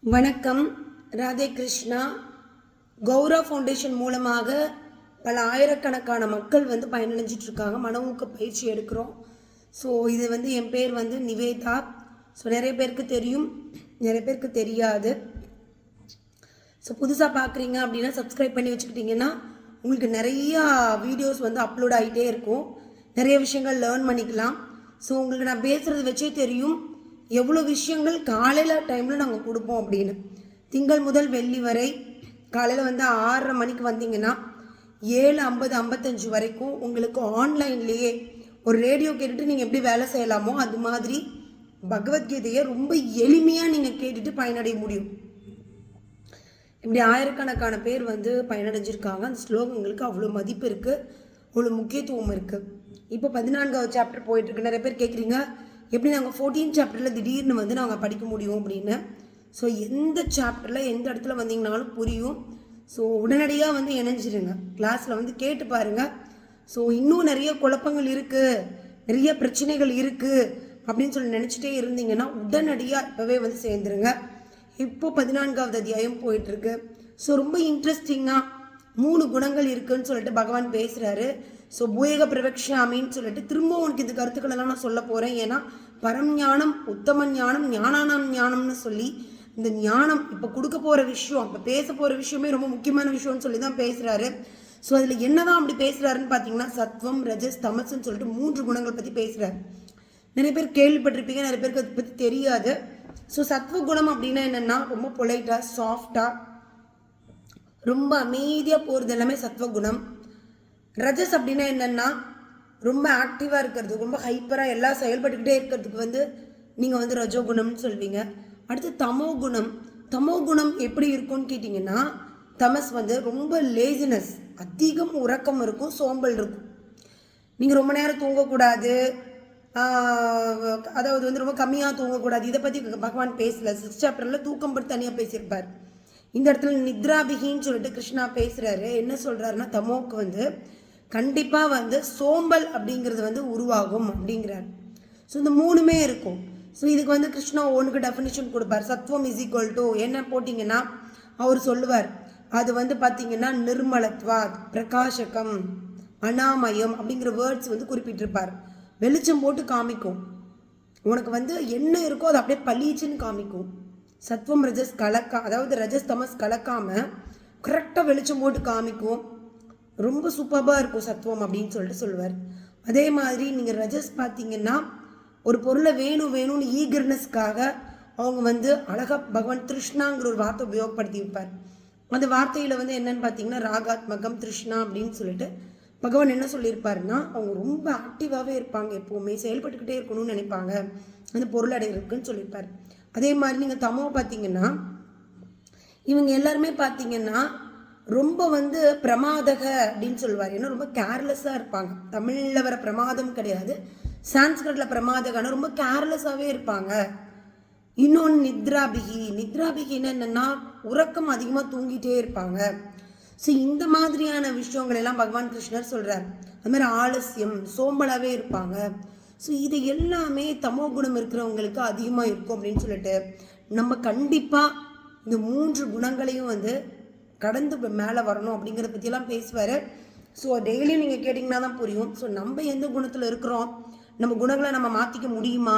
வணக்கம். ராதே கிருஷ்ணா. கௌரா ஃபவுண்டேஷன் மூலமாக பல ஆயிரக்கணக்கான மக்கள் பயனடைஞ்சிட்ருக்காங்க. மனவூக்க பயிற்சி எடுக்கிறோம். ஸோ இது என் பேர் நிவேதா. ஸோ நிறைய பேருக்கு தெரியும், நிறைய பேருக்கு தெரியாது. ஸோ புதுசாக பார்க்குறீங்க அப்படின்னா சப்ஸ்கிரைப் பண்ணி வச்சுக்கிட்டிங்கன்னா உங்களுக்கு நிறையா வீடியோஸ் அப்லோட் ஆகிட்டே இருக்கும். நிறைய விஷயங்கள் லேர்ன் பண்ணிக்கலாம். ஸோ உங்களுக்கு நான் பேசுகிறது வச்சே தெரியும் எவ்வளோ விஷயங்கள் காலையில் டைமில் நாங்கள் கொடுப்போம் அப்படின்னு. திங்கள் முதல் வெள்ளி வரை காலையில் 6:30 மணிக்கு வந்தீங்கன்னா 7:50 55 வரைக்கும் உங்களுக்கு ஆன்லைன்லேயே ஒரு ரேடியோ கேட்டுட்டு நீங்கள் எப்படி வேலை செய்யலாமோ அது மாதிரி பகவத்கீதையை ரொம்ப எளிமையாக நீங்கள் கேட்டுட்டு பயனடைய முடியும். இப்படி ஆயிரக்கணக்கான பேர் பயனடைஞ்சிருக்காங்க. அந்த ஸ்லோகங்களுக்கு அவ்வளோ மதிப்பு இருக்குது, அவ்வளோ முக்கியத்துவம் இருக்குது. இப்போ 14வது சாப்டர் போயிட்டுருக்கு. நிறைய பேர் கேட்குறீங்க எப்படி நாங்கள் 14 சாப்டரில் திடீர்னு நாங்கள் படிக்க முடியும் அப்படின்னு. ஸோ எந்த சாப்டரில் எந்த இடத்துல வந்தீங்கனாலும் புரியும். ஸோ உடனடியாக இணைஞ்சிருங்க. கிளாஸில் கேட்டு பாருங்கள். ஸோ இன்னும் நிறைய குழப்பங்கள் இருக்குது, நிறைய பிரச்சனைகள் இருக்குது அப்படின்னு சொல்லி நினச்சிட்டே இருந்தீங்கன்னா உடனடியாக இப்போவே சேர்ந்துருங்க. இப்போ 14வது அத்தியாயம் போயிட்டுருக்கு. ஸோ ரொம்ப இன்ட்ரெஸ்டிங்காக 3 குணங்கள் இருக்குதுன்னு சொல்லிட்டு பகவான் பேசுகிறாரு. ஸோ பூயக பிரவக்ஷாமின்னு சொல்லிட்டு திரும்ப உனக்கு இந்த கருத்துக்கள் எல்லாம் நான் சொல்ல போகிறேன். ஏன்னா பரம் ஞானம், உத்தம ஞானம், ஞானானாம் ஞானம்னு சொல்லி இந்த ஞானம் இப்போ கொடுக்க போகிற விஷயம், இப்போ பேச போகிற விஷயமே ரொம்ப முக்கியமான விஷயம்னு சொல்லி தான் பேசுகிறாரு. ஸோ அதில் என்னதான் அப்படி பேசுகிறாருன்னு பார்த்தீங்கன்னா சத்வம், ரஜஸ், தமஸ்ன்னு சொல்லிட்டு 3 குணங்கள் பற்றி பேசுகிறாரு. நிறைய பேர் கேள்விப்பட்டிருப்பீங்க, நிறைய பேருக்கு அதை பற்றி தெரியாது. ஸோ சத்வ குணம் அப்படின்னா என்னென்னா ரொம்ப பொலைட்டாக, சாஃப்டாக, ரொம்ப அமைதியாக போகிறது எல்லாமே சத்வகுணம். ரஜஸ் அப்படின்னா என்னென்னா ரொம்ப ஆக்டிவாக இருக்கிறது, ரொம்ப ஹைப்பராக எல்லாம் செயல்பட்டுக்கிட்டே இருக்கிறதுக்கு நீங்கள் ரஜோகுணம்னு சொல்வீங்க. அடுத்து தமோ குணம். தமோ குணம் எப்படி இருக்கும்னு கேட்டிங்கன்னா தமஸ் ரொம்ப லேசினஸ், அதிகம் உறக்கம் இருக்கும், சோம்பல் இருக்கும். நீங்கள் ரொம்ப நேரம் தூங்கக்கூடாது, அதாவது ரொம்ப கம்மியாக தூங்கக்கூடாது. இதை பற்றி பகவான் பேசல. 6th சாப்டரில் தூக்கம் பற்றி தனியாக பேசியிருப்பார். இந்த இடத்துல நித்ராபிகின்னு சொல்லிட்டு கிருஷ்ணா பேசுகிறாரு. என்ன சொல்கிறாருன்னா தமோக்கு கண்டிப்பாக சோம்பல் அப்படிங்கிறது உருவாகும் அப்படிங்கிறார். ஸோ இந்த 3மே இருக்கும். ஸோ இதுக்கு கிருஷ்ணா ஒன்றுக்கு டெஃபினிஷன் கொடுப்பார். சத்வம் இஸ் ஈக்குவல் டு என்ன போட்டிங்கன்னா அவர் சொல்லுவார், அது பார்த்திங்கன்னா நிர்மலத்வா, பிரகாசகம், அனாமயம் அப்படிங்கிற வேர்ட்ஸ் குறிப்பிட்டிருப்பார். வெளிச்சம் போட்டு காமிக்கும், உனக்கு என்ன இருக்கோ அது அப்படியே பளிச்சுன்னு காமிக்கும். சத்வம் ரஜஸ் அதாவது ரஜஸ் தமஸ் கலக்காமல் கரெக்டாக வெளிச்சம் போட்டு காமிக்கும். ரொம்ப சூப்பராக இருக்கும் சத்வம் அப்படின்னு சொல்லிட்டு சொல்லுவார். அதே மாதிரி நீங்கள் ரஜஸ் பார்த்தீங்கன்னா ஒரு பொருளை வேணும்னு ஈகர்னஸ்க்காக அவங்க அழகாக பகவான் திருஷ்ணாங்கிற ஒரு வார்த்தை உபயோகப்படுத்தி வைப்பார். அந்த வார்த்தையில் என்னென்னு பார்த்தீங்கன்னா ராகாத்மகம் திருஷ்ணா அப்படின்னு சொல்லிட்டு பகவான் என்ன சொல்லியிருப்பாருன்னா அவங்க ரொம்ப ஆக்டிவாகவே இருப்பாங்க, எப்போவுமே செயல்பட்டுக்கிட்டே இருக்கணும்னு நினைப்பாங்க, அந்த பொருள் அடைகிறதுக்குன்னு சொல்லியிருப்பார். அதே மாதிரி நீங்கள் தமோ பார்த்தீங்கன்னா இவங்க எல்லாருமே பார்த்தீங்கன்னா ரொம்ப பிரமாதக அப்படின்னு சொல்லுவார். ஏன்னா ரொம்ப கேர்லெஸ்ஸாக இருப்பாங்க. தமிழில் வர பிரமாதம் கிடையாது, சான்ஸ்கிரிட்டில் பிரமாதகன்னா ரொம்ப கேர்லெஸ்ஸாகவே இருப்பாங்க. இன்னொன்று நித்ராபிகி. நித்ராபிகின்னு என்னென்னா உறக்கம் அதிகமாக தூங்கிட்டே இருப்பாங்க. ஸோ இந்த மாதிரியான விஷயங்கள் எல்லாம் பகவான் கிருஷ்ணர் சொல்கிறார். அது மாதிரி ஆலசியம், சோம்பலாகவே இருப்பாங்க. ஸோ இது எல்லாமே தமோ குணம் இருக்கிறவங்களுக்கு அதிகமாக இருக்கும் அப்படின்னு சொல்லிட்டு நம்ம கண்டிப்பாக இந்த 3 குணங்களையும் கடந்து மேலே வரணும் அப்படிங்கிறத பற்றியெல்லாம் பேசுவார். ஸோ டெய்லியும் நீங்கள் கேட்டிங்கன்னா தான் புரியும். ஸோ நம்ம எந்த குணத்தில் இருக்கிறோம், நம்ம குணங்களை நம்ம மாற்றிக்க முடியுமா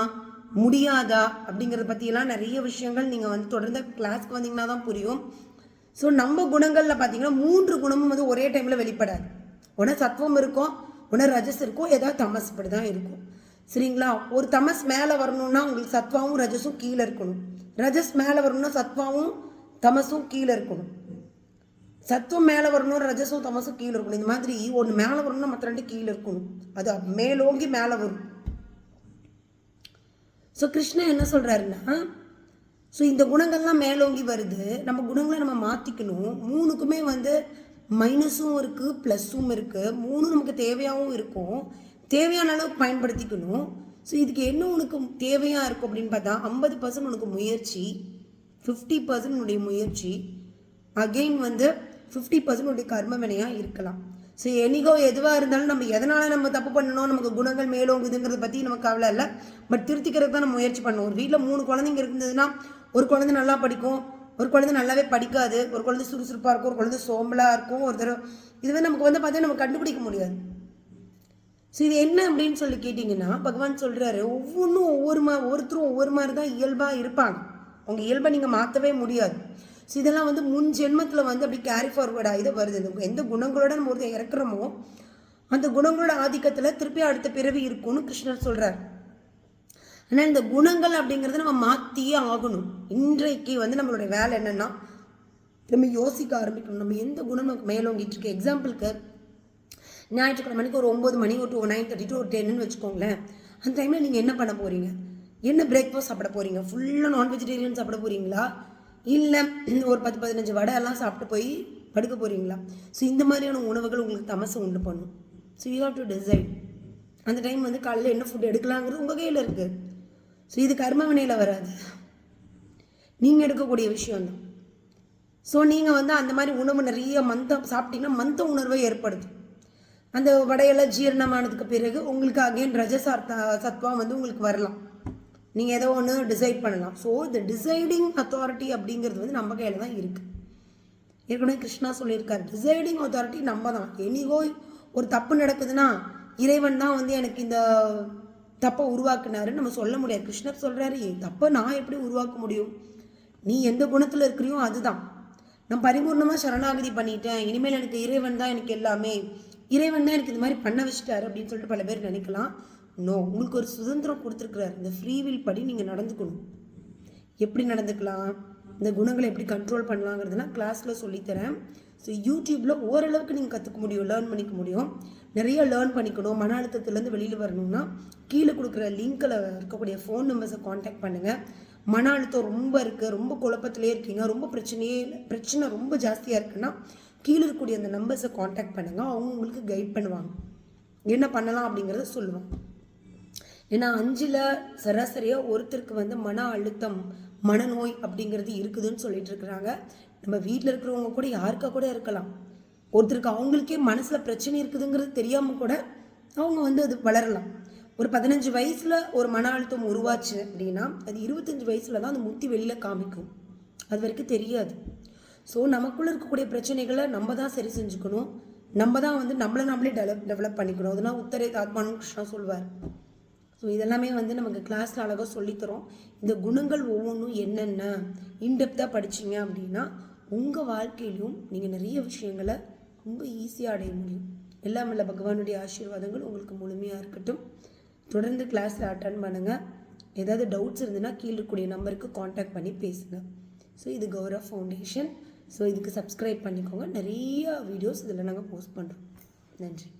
முடியாதா அப்படிங்கிறத பற்றியெல்லாம் நிறைய விஷயங்கள் நீங்கள் தொடர்ந்து கிளாஸ்க்கு வந்தீங்கன்னா தான் புரியும். ஸோ நம்ம குணங்களில் பார்த்தீங்கன்னா 3 குணமும் ஒரே டைமில் வெளிப்படாது. உடனே சத்வம் இருக்கும், உடனே ரஜஸ் இருக்கும், ஏதாவது தமஸ் இப்படி தான் இருக்கும். சரிங்களா? ஒரு தமஸ் மேலே வரணும்னா உங்களுக்கு சத்வாவும் ரஜஸும் கீழே இருக்கணும். ரஜஸ் மேலே வரணும்னா சத்வாவும் தமஸும் கீழே இருக்கணும். சத்துவம் மேலே வரணும், ரஜஸும் தமஸும் கீழே இருக்கணும். இந்த மாதிரி ஒன்று மேலே வரணும்னா மற்ற 2 கீழே இருக்கணும். அது மேலோங்கி மேலே வரும். ஸோ கிருஷ்ணா என்ன சொல்கிறாருன்னா ஸோ இந்த குணங்கள்லாம் மேலோங்கி வருது, நம்ம குணங்களை நம்ம மாற்றிக்கணும். 3க்குமே மைனஸும் இருக்குது, ப்ளஸ்ஸும் இருக்குது. 3 நமக்கு தேவையாகவும் இருக்கும், தேவையான அளவுக்கு பயன்படுத்திக்கணும். ஸோ இதுக்கு என்ன உனக்கு தேவையாக இருக்கும் அப்படின்னு பார்த்தா 50% உனக்கு முயற்சி, 50% உன்னுடைய முயற்சி, அகெயின் 50% உன்னுடைய கர்ம வினையாக இருக்கலாம். ஸோ எனிகோ எதுவாக இருந்தாலும் நம்ம எதனால் நம்ம தப்பு பண்ணணும், நமக்கு குணங்கள் மேலோங்குதுங்கிறத பற்றி நமக்கு கவலை இல்லை. பட் திருத்திக்கிறதுக்கு தான் நம்ம முயற்சி பண்ணணும். ஒரு வீட்டில் 3 குழந்தைங்க இருந்ததுன்னா ஒரு குழந்தை நல்லா படிக்கும், ஒரு குழந்தை நல்லாவே படிக்காது, ஒரு குழந்தை சுறுசுறுப்பாக இருக்கும், ஒரு குழந்தை சோம்பலாக இருக்கும், ஒரு தடவை இதுவே நமக்கு வந்து பார்த்தா நம்ம கண்டுபிடிக்க முடியாது. ஸோ இது என்ன அப்படின்னு சொல்லி கேட்டிங்கன்னா, பகவான் சொல்கிறாரு ஒவ்வொன்றும் ஒவ்வொருத்தரும் ஒவ்வொரு மாதிரி தான் இயல்பாக இருப்பாங்க. அவங்க இயல்பை நீங்கள் மாற்றவே முடியாது. ஸோ இதெல்லாம் வந்து முன் ஜென்மத்தில் வந்து அப்படி கேரி ஃபார்வர்டாக இதை வருது. எந்த குணங்களோட நம்ம ஒருத்தர் இறக்குறோமோ அந்த குணங்களோட ஆதிக்கத்தில் திருப்பி அடுத்த பிறவி இருக்கும்னு கிருஷ்ணர் சொல்கிறார். ஆனால் இந்த குணங்கள் அப்படிங்கிறத நம்ம மாற்றியே ஆகணும். இன்றைக்கு வந்து நம்மளுடைய வேலை என்னென்னா, நம்ம யோசிக்க ஆரம்பிக்கணும். நம்ம எந்த குணம் நமக்கு மேலோங்கிட்டு இருக்கு. எக்ஸாம்பிளுக்கு ஞாயிற்றுக்கிழமைக்கு ஒரு 9 மணி ஒரு 9:30 to ஒரு 10ன்னு வச்சுக்கோங்களேன். அந்த டைமில் நீங்கள் என்ன பண்ண போகிறீங்க? என்ன பிரேக்ஃபாஸ்ட் சாப்பிட போகிறீங்க? ஃபுல்லாக நான் வெஜிடேரியன் சாப்பிட போகிறீங்களா, இல்லை ஒரு 10-15 வடை எல்லாம் சாப்பிட்டு போய் படுக்க போகிறீங்களா? ஸோ இந்த மாதிரியான உணவுகள் உங்களுக்கு தமசை உண்டு பண்ணும். So you have to decide. அந்த டைம் வந்து காலையில் என்ன ஃபுட் எடுக்கலாங்கிறது உங்கள் கையில் இருக்குது. ஸோ இது கர்ம வினையில் வராது, நீங்கள் எடுக்கக்கூடிய விஷயம்தான். ஸோ நீங்கள் வந்து அந்த மாதிரி உணவு நிறைய மந்தம் சாப்பிட்டீங்கன்னா மந்த உணர்வை ஏற்படுது. அந்த வடையெல்லாம் ஜீரணமானதுக்கு பிறகு உங்களுக்கு அகெயின் சத்வா வந்து உங்களுக்கு வரலாம். நீங்கள் ஏதோ ஒன்று டிசைட் பண்ணலாம். ஸோ இந்த டிசைடிங் அத்தாரிட்டி அப்படிங்கிறது வந்து நம்ம கையில் தான் இருக்குது. ஏற்கனவே கிருஷ்ணா சொல்லியிருக்காரு, டிசைடிங் அத்தாரிட்டி நம்ம தான். எனிகோ ஒரு தப்பு நடக்குதுன்னா இறைவன் தான் வந்து எனக்கு இந்த தப்பை உருவாக்குனாரு நம்ம சொல்ல முடியாது. கிருஷ்ணர் சொல்கிறாரு, தப்பை நான் எப்படி உருவாக்க முடியும்? நீ எந்த குணத்தில் இருக்கிறியோ அதுதான். நான் பரிபூர்ணமாக சரணாகதி பண்ணிட்டேன், இனிமேல் எனக்கு இறைவன் தான் எனக்கு எல்லாமே, இறைவன் தான் எனக்கு இந்த மாதிரி பண்ண வச்சுட்டாரு அப்படின்னு சொல்லிட்டு பல பேர் நினைக்கலாம். நோ, உங்களுக்கு ஒரு சுதந்திரம் கொடுத்துருக்குறாரு. இந்த ஃப்ரீவில் படி நீங்கள் நடந்துக்கணும். எப்படி நடந்துக்கலாம், இந்த குணங்களை எப்படி கண்ட்ரோல் பண்ணலாங்கிறதுலாம் கிளாஸில் சொல்லித்தரேன். ஸோ யூடியூப்பில் ஓரளவுக்கு நீங்கள் கற்றுக்க முடியும், லேர்ன் பண்ணிக்க முடியும். நிறைய லேர்ன் பண்ணிக்கணும். மன அழுத்தத்துலேருந்து வெளியில் வரணும்னா கீழே கொடுக்குற லிங்கில் இருக்கக்கூடிய ஃபோன் நம்பர்ஸை காண்டாக்ட் பண்ணுங்கள். மன அழுத்தம் ரொம்ப இருக்குது, ரொம்ப குழப்பத்திலே இருக்கீங்க, ரொம்ப பிரச்சனை ரொம்ப ஜாஸ்தியாக இருக்குன்னா கீழே இருக்கக்கூடிய அந்த நம்பர்ஸை காண்டாக்ட் பண்ணுங்கள். அவங்க உங்களுக்கு கைட் பண்ணுவாங்க, என்ன பண்ணலாம் அப்படிங்கிறத சொல்லுவாங்க. ஏன்னா 5ல் சராசரியாக ஒருத்தருக்கு வந்து மன அழுத்தம் மனநோய் அப்படிங்கிறது இருக்குதுன்னு சொல்லிட்டு இருக்கிறாங்க. நம்ம வீட்டில் இருக்கிறவங்க கூட யாருக்கா கூட இருக்கலாம். ஒருத்தருக்கு அவங்களுக்கே மனசில் பிரச்சனை இருக்குதுங்கிறது தெரியாமல் கூட அவங்க வந்து அது வளரலாம். ஒரு 15 வயசில் ஒரு மன அழுத்தம் உருவாச்சு அப்படின்னா அது 25 வயசில் தான் அந்த முத்தி வெளியில் காமிக்கும். அது வரைக்கும் தெரியாது. ஸோ நமக்குள்ளே இருக்கக்கூடிய பிரச்சனைகளை நம்ம தான் சரி செஞ்சுக்கணும். நம்ம தான் வந்து நம்மளே டெவலப் பண்ணிக்கணும். அதெல்லாம் உத்தரே ஆத்மானு கிருஷ்ணா சொல்வார். ஸோ இதெல்லாமே வந்து நமக்கு கிளாஸில் அழகாக சொல்லித்தரோம். இந்த குணங்கள் ஒவ்வொன்றும் என்னென்ன இன்டெப்த்தாக படிச்சிங்க அப்படின்னா உங்கள் வாழ்க்கையிலையும் நீங்கள் நிறைய விஷயங்களை ரொம்ப ஈஸியாக அடைய முடியும். எல்லாம் இல்லை பகவானுடைய ஆசீர்வாதங்கள் உங்களுக்கு முழுமையாக இருக்கட்டும். தொடர்ந்து கிளாஸில் அட்டன் பண்ணுங்கள். ஏதாவது டவுட்ஸ் இருந்ததுன்னா கீழே இருக்கக்கூடிய நம்பருக்கு காண்டாக்ட் பண்ணி பேசுங்க. ஸோ இது கௌரவ் ஃபவுண்டேஷன். ஸோ இதுக்கு சப்ஸ்கிரைப் பண்ணிக்கோங்க. நிறைய வீடியோஸ் இதில் நாங்கள் போஸ்ட் பண்ணுறோம். நன்றி.